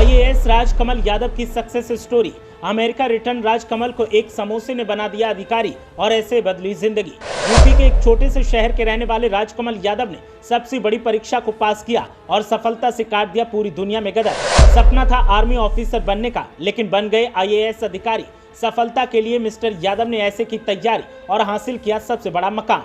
IAS Rajkamal Yadav की success story. America return Rajkamal को एक समोसे ने बना दिया अधिकारी और ऐसे बदली जिंदगी। यूपी के एक छोटे से शहर के रहने वाले राजकमल यादव ने सबसे बड़ी परीक्षा को पास किया और सफलता से काट दिया पूरी दुनिया में गदर। सपना था आर्मी ऑफिसर बनने का, लेकिन बन गए आईएएस अधिकारी। सफलता के लिए मिस्टर यादव ने ऐसे की तैयारी और हासिल किया सबसे बड़ा मकाम।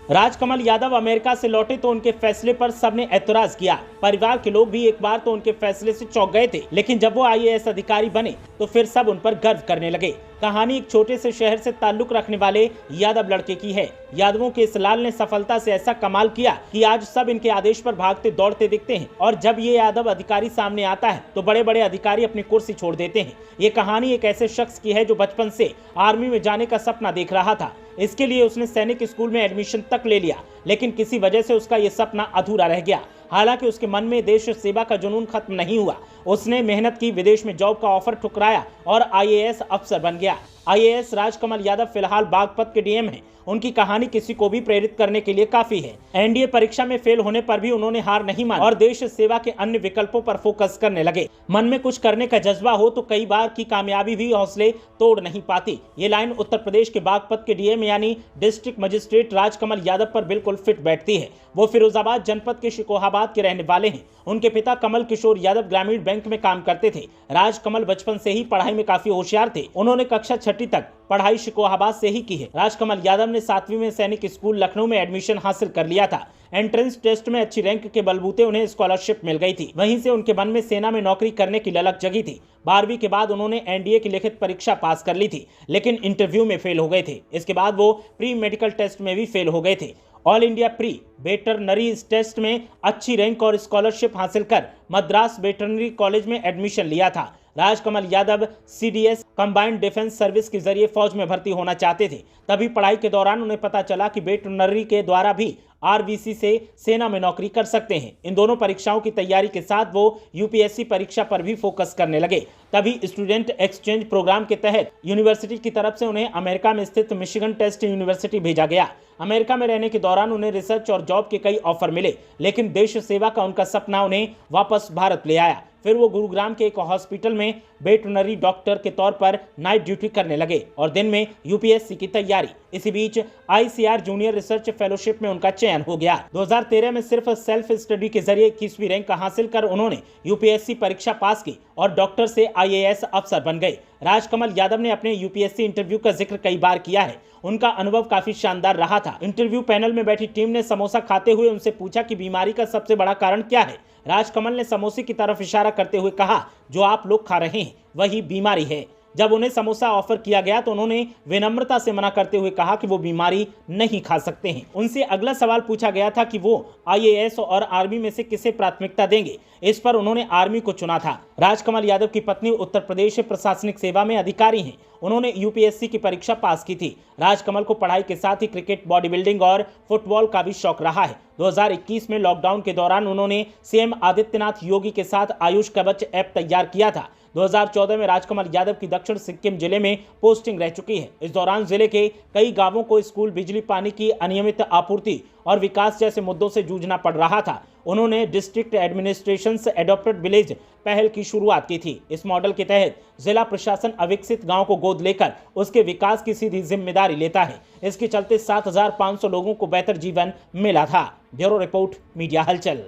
राजकमल यादव अमेरिका से लौटे तो उनके फैसले पर सबने ऐतराज किया। परिवार के लोग भी एक बार तो उनके फैसले से चौंक गए थे, लेकिन जब वो आईएएस अधिकारी बने तो फिर सब उन पर गर्व करने लगे। कहानी एक छोटे से शहर से ताल्लुक रखने वाले यादव लड़के की है। यादवों के इस लाल ने सफलता से ऐसा कमाल किया कि आज सब इनके आदेश पर भागते दौड़ते दिखते हैं, और जब ये यादव अधिकारी सामने आता है तो बड़े बड़े अधिकारी अपनी कुर्सी छोड़ देते हैं। ये कहानी एक ऐसे शख्स की है जो बचपन से आर्मी में जाने का सपना देख रहा था। इसके लिए उसने सैनिक स्कूल में एडमिशन तक ले लिया, लेकिन किसी वजह से उसका ये सपना अधूरा रह गया। हालांकि उसके मन में देश सेवा का जुनून खत्म नहीं हुआ। उसने मेहनत की, विदेश में जॉब का ऑफर ठुकराया और आईएएस अफसर बन गया। आईएएस राजकमल यादव फिलहाल बागपत के डीएम हैं। उनकी कहानी किसी को भी प्रेरित करने के लिए काफी है। एनडीए परीक्षा में फेल होने पर भी उन्होंने हार नहीं मानी और देश सेवा के अन्य विकल्पों पर फोकस करने लगे। मन में कुछ करने का जज्बा हो तो कई बार की कामयाबी भी हौसले तोड़ नहीं पाती। ये लाइन उत्तर प्रदेश के बागपत के डीएम यानी डिस्ट्रिक्ट मजिस्ट्रेट राजकमल यादव पर बिल्कुल फिट बैठती है। वो फिरोजाबाद जनपद के शिकोहाबाद के रहने वाले हैं। उनके पिता कमल किशोर यादव ग्रामीण बैंक में काम करते थे। राजकमल बचपन से ही पढ़ाई में काफी होशियार थे। उन्होंने कक्षा 6वीं तक पढ़ाई शिकोहाबाद से ही की है। राजकमल यादव ने 7वीं में सैनिक स्कूल लखनऊ में एडमिशन हासिल कर लिया था। एंट्रेंस टेस्ट में अच्छी रैंक के बलबूते उन्हें स्कॉलरशिप मिल गई थी। वहीं से उनके मन में सेना में नौकरी करने की ललक जगी थी। 12वीं के बाद उन्होंने एनडीए की लिखित परीक्षा पास कर ली थी, लेकिन इंटरव्यू में फेल हो गए थे। इसके बाद वो प्री मेडिकल टेस्ट में भी फेल हो गए थे। All India pre veterinary test में अच्छी रैंक और स्कॉलरशिप हासिल कर मद्रास वेटरनरी कॉलेज में एडमिशन लिया था। Rajkamal Yadav CDS combined defence service के जरिए फौज में भर्ती होना चाहते थे। तभी पढ़ाई के दौरान उन्हें पता चला कि वेटरनरी के द्वारा भी आरबीसी से सेना में नौकरी कर सकते हैं। इन दोनों परीक्षाओं की तैयारी के साथ वो यूपीएससी परीक्षा पर भी फोकस करने लगे। तभी स्टूडेंट एक्सचेंज प्रोग्राम के तहत यूनिवर्सिटी की तरफ से उन्हें अमेरिका में स्थित मिशिगन टेस्ट यूनिवर्सिटी भेजा गया। अमेरिका में रहने के दौरान उन्हें रिसर्च और जॉब के कई ऑफर मिले, लेकिन देश सेवा का उनका सपना उन्हें वापस भारत ले आया। फिर वो गुरुग्राम के एक हॉस्पिटल में वेटरनरी डॉक्टर के तौर पर नाइट ड्यूटी करने लगे और दिन में यूपीएससी की तैयारी। इसी बीच आईसीआर जूनियर रिसर्च फेलोशिप में उनका चयन हो गया। 2013 में सिर्फ सेल्फ स्टडी के जरिए 21वीं रैंक हासिल कर उन्होंने यूपीएससी परीक्षा पास की और डॉक्टर से आईएएस अफसर बन गए। राजकमल यादव ने अपने यूपीएससी इंटरव्यू का जिक्र कई बार किया है। उनका अनुभव काफी शानदार रहा था। इंटरव्यू पैनल में बैठी टीम ने समोसा खाते हुए उनसे पूछा कि बीमारी का सबसे बड़ा कारण क्या है। राजकमल ने समोसे की तरफ इशारा करते हुए कहा, जो आप लोग खा रहे हैं वही बीमारी है। जब उन्हें समोसा ऑफर किया गया तो उन्होंने विनम्रता से मना करते हुए कहा कि वो बीमारी नहीं खा सकते हैं। उनसे अगला सवाल पूछा गया था कि वो आईएएस और आर्मी में से किसे प्राथमिकता देंगे। इस पर उन्होंने आर्मी को चुना था। राजकमल यादव की पत्नी उत्तर प्रदेश प्रशासनिक सेवा में अधिकारी हैं। उन्होंने यूपीएससी की परीक्षा पास की थी। राजकमल को पढ़ाई के साथ ही क्रिकेट, बॉडी बिल्डिंग और फुटबॉल का भी शौक रहा है। 2021 में लॉकडाउन के दौरान उन्होंने सीएम आदित्यनाथ योगी के साथ आयुष कवच ऐप तैयार किया था। 2014 में राजकमल यादव की दक्षिण सिक्किम जिले में पोस्टिंग रह चुकी है। इस दौरान जिले के कई गांवों को स्कूल, बिजली, पानी की अनियमित आपूर्ति और विकास जैसे मुद्दों से जूझना पड़ रहा था। उन्होंने डिस्ट्रिक्ट एडमिनिस्ट्रेशन एडॉप्टेड विलेज पहल की शुरुआत की थी। इस मॉडल के तहत जिला प्रशासन अविकसित गांव को गोद लेकर उसके विकास की सीधी जिम्मेदारी लेता है। इसके चलते 7,500 लोगों को बेहतर जीवन मिला था। ब्यूरो रिपोर्ट, मीडिया हलचल।